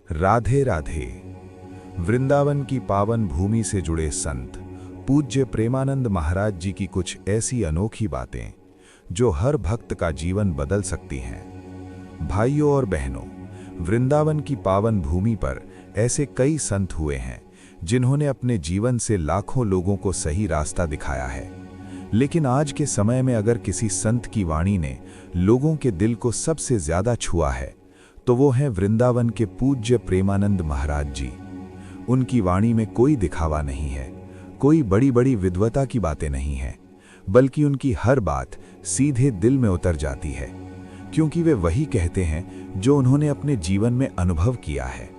राधे राधे। वृंदावन की पावन भूमि से जुड़े संत पूज्य प्रेमानंद महाराज जी की कुछ ऐसी अनोखी बातें जो हर भक्त का जीवन बदल सकती हैं। भाइयों और बहनों, वृंदावन की पावन भूमि पर ऐसे कई संत हुए हैं जिन्होंने अपने जीवन से लाखों लोगों को सही रास्ता दिखाया है। लेकिन आज के समय में अगर किसी संत की वाणी ने लोगों के दिल को सबसे ज्यादा छुआ है तो वो हैं वृंदावन के पूज्य प्रेमानंद महाराज जी। उनकी वाणी में कोई दिखावा नहीं है, कोई बड़ी बड़ी विद्वता की बातें नहीं हैं, बल्कि उनकी हर बात सीधे दिल में उतर जाती है, क्योंकि वे वही कहते हैं जो उन्होंने अपने जीवन में अनुभव किया है।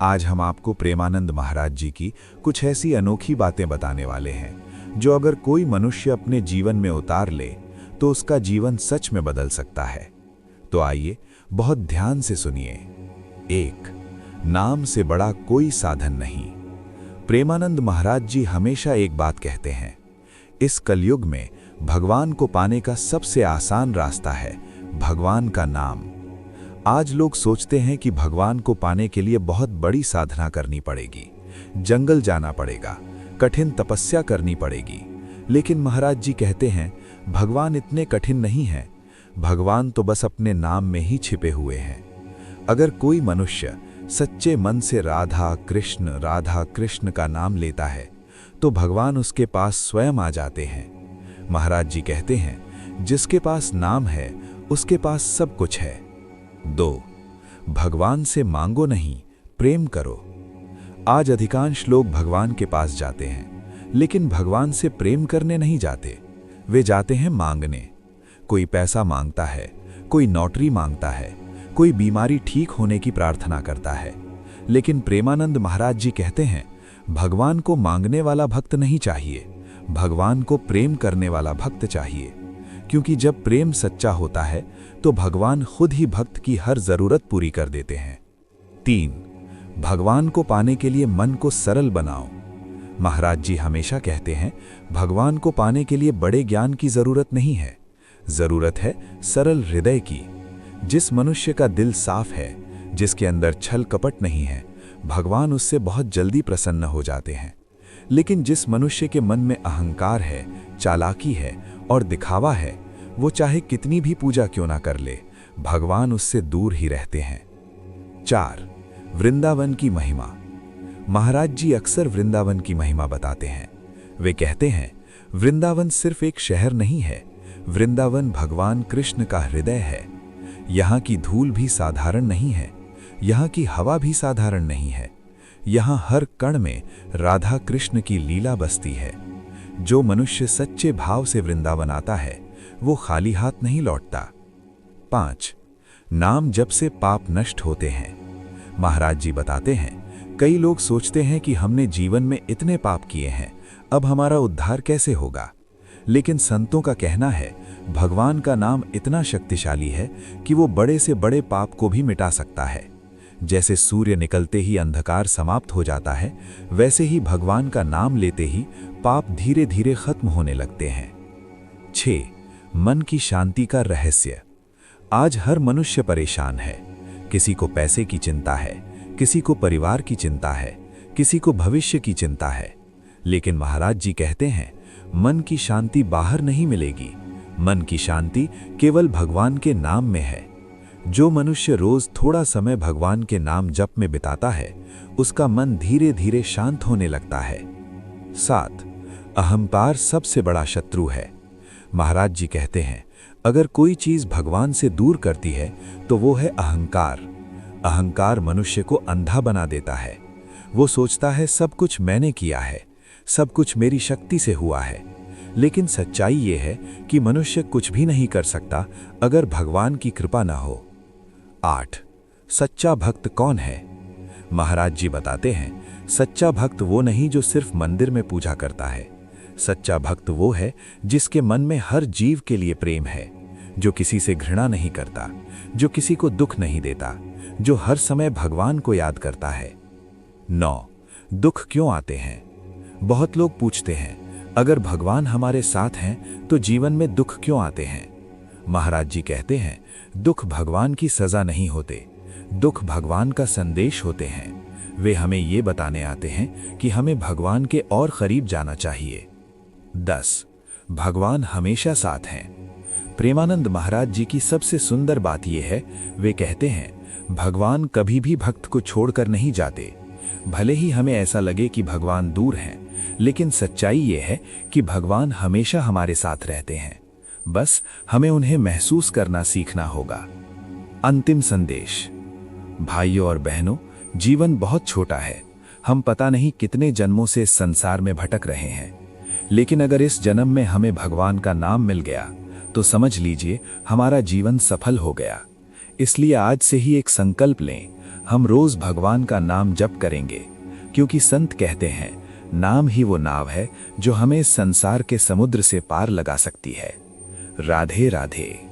आज हम आपको प्रेमानंद महाराज जी की कुछ ऐसी अनोखी बातें बताने वाले हैं जो अगर कोई मनुष्य अपने जीवन में उतार ले तो उसका जीवन सच में बदल सकता है। तो आइए बहुत ध्यान से सुनिए। 1. नाम से बड़ा कोई साधन नहीं। प्रेमानंद महाराज जी हमेशा एक बात कहते हैं, इस कलयुग में भगवान को पाने का सबसे आसान रास्ता है भगवान का नाम। आज लोग सोचते हैं कि भगवान को पाने के लिए बहुत बड़ी साधना करनी पड़ेगी, जंगल जाना पड़ेगा, कठिन तपस्या करनी पड़ेगी। लेकिन महाराज जी कहते हैं भगवान इतने कठिन नहीं हैं, भगवान तो बस अपने नाम में ही छिपे हुए हैं। अगर कोई मनुष्य सच्चे मन से राधा कृष्ण का नाम लेता है तो भगवान उसके पास स्वयं आ जाते हैं। महाराज जी कहते हैं जिसके पास नाम है उसके पास सब कुछ है। 2. भगवान से मांगो नहीं, प्रेम करो। आज अधिकांश लोग भगवान के पास जाते हैं, लेकिन भगवान से प्रेम करने नहीं जाते, वे जाते हैं मांगने। कोई पैसा मांगता है, कोई नौकरी मांगता है, कोई बीमारी ठीक होने की प्रार्थना करता है। लेकिन प्रेमानंद महाराज जी कहते हैं भगवान को मांगने वाला भक्त नहीं चाहिए, भगवान को प्रेम करने वाला भक्त चाहिए। क्योंकि जब प्रेम सच्चा होता है तो भगवान खुद ही भक्त की हर जरूरत पूरी कर देते हैं। 3. भगवान को पाने के लिए मन को सरल बनाओ। महाराज जी हमेशा कहते हैं भगवान को पाने के लिए बड़े ज्ञान की जरूरत नहीं है, जरूरत है सरल हृदय की। जिस मनुष्य का दिल साफ है, जिसके अंदर छल कपट नहीं है, भगवान उससे बहुत जल्दी प्रसन्न हो जाते हैं। लेकिन जिस मनुष्य के मन में अहंकार है, चालाकी है और दिखावा है, वो चाहे कितनी भी पूजा क्यों ना कर ले, भगवान उससे दूर ही रहते हैं। 4. वृंदावन की महिमा। महाराज जी अक्सर वृंदावन की महिमा बताते हैं। वे कहते हैं वृंदावन सिर्फ एक शहर नहीं है, वृंदावन भगवान कृष्ण का हृदय है। यहाँ की धूल भी साधारण नहीं है, यहाँ की हवा भी साधारण नहीं है, यहाँ हर कण में राधा कृष्ण की लीला बसती है। जो मनुष्य सच्चे भाव से वृंदावन आता है वो खाली हाथ नहीं लौटता। 5. नाम जप से पाप नष्ट होते हैं। महाराज जी बताते हैं कई लोग सोचते हैं कि हमने जीवन में इतने पाप किए हैं, अब हमारा उद्धार कैसे होगा। लेकिन संतों का कहना है भगवान का नाम इतना शक्तिशाली है कि वो बड़े से बड़े पाप को भी मिटा सकता है। जैसे सूर्य निकलते ही अंधकार समाप्त हो जाता है, वैसे ही भगवान का नाम लेते ही पाप धीरे धीरे खत्म होने लगते हैं। 6. मन की शांति का रहस्य। आज हर मनुष्य परेशान है, किसी को पैसे की चिंता है, किसी को परिवार की चिंता है, किसी को भविष्य की चिंता है। लेकिन महाराज जी कहते हैं मन की शांति बाहर नहीं मिलेगी, मन की शांति केवल भगवान के नाम में है। जो मनुष्य रोज थोड़ा समय भगवान के नाम जप में बिताता है उसका मन धीरे धीरे शांत होने लगता है। 7. अहंकार सबसे बड़ा शत्रु है। महाराज जी कहते हैं अगर कोई चीज भगवान से दूर करती है तो वो है अहंकार। अहंकार मनुष्य को अंधा बना देता है। वो सोचता है सब कुछ मैंने किया है, सब कुछ मेरी शक्ति से हुआ है। लेकिन सच्चाई ये है कि मनुष्य कुछ भी नहीं कर सकता अगर भगवान की कृपा न हो। 8. सच्चा भक्त कौन है। महाराज जी बताते हैं सच्चा भक्त वो नहीं जो सिर्फ मंदिर में पूजा करता है, सच्चा भक्त वो है जिसके मन में हर जीव के लिए प्रेम है, जो किसी से घृणा नहीं करता, जो किसी को दुख नहीं देता, जो हर समय भगवान को याद करता है। 9. दुख क्यों आते हैं। बहुत लोग पूछते हैं अगर भगवान हमारे साथ हैं तो जीवन में दुख क्यों आते हैं। महाराज जी कहते हैं दुख भगवान की सजा नहीं होते, दुख भगवान का संदेश होते हैं। वे हमें ये बताने आते हैं कि हमें भगवान के और करीब जाना चाहिए। 10. भगवान हमेशा साथ हैं। प्रेमानंद महाराज जी की सबसे सुंदर बात यह है, वे कहते हैं भगवान कभी भी भक्त को छोड़कर नहीं जाते। भले ही हमें ऐसा लगे कि भगवान दूर हैं, लेकिन सच्चाई ये है कि भगवान हमेशा हमारे साथ रहते हैं। बस हमें उन्हें महसूस करना सीखना होगा। अंतिम संदेश। भाइयों और बहनों, जीवन बहुत छोटा है। हम पता नहीं कितने जन्मों से इस संसार में भटक रहे हैं, लेकिन अगर इस जन्म में हमें भगवान का नाम मिल गया तो समझ लीजिए हमारा जीवन सफल हो गया। इसलिए आज से ही एक संकल्प लें, हम रोज भगवान का नाम जप करेंगे, क्योंकि संत कहते हैं नाम ही वो नाव है जो हमें इस संसार के समुद्र से पार लगा सकती है। राधे राधे।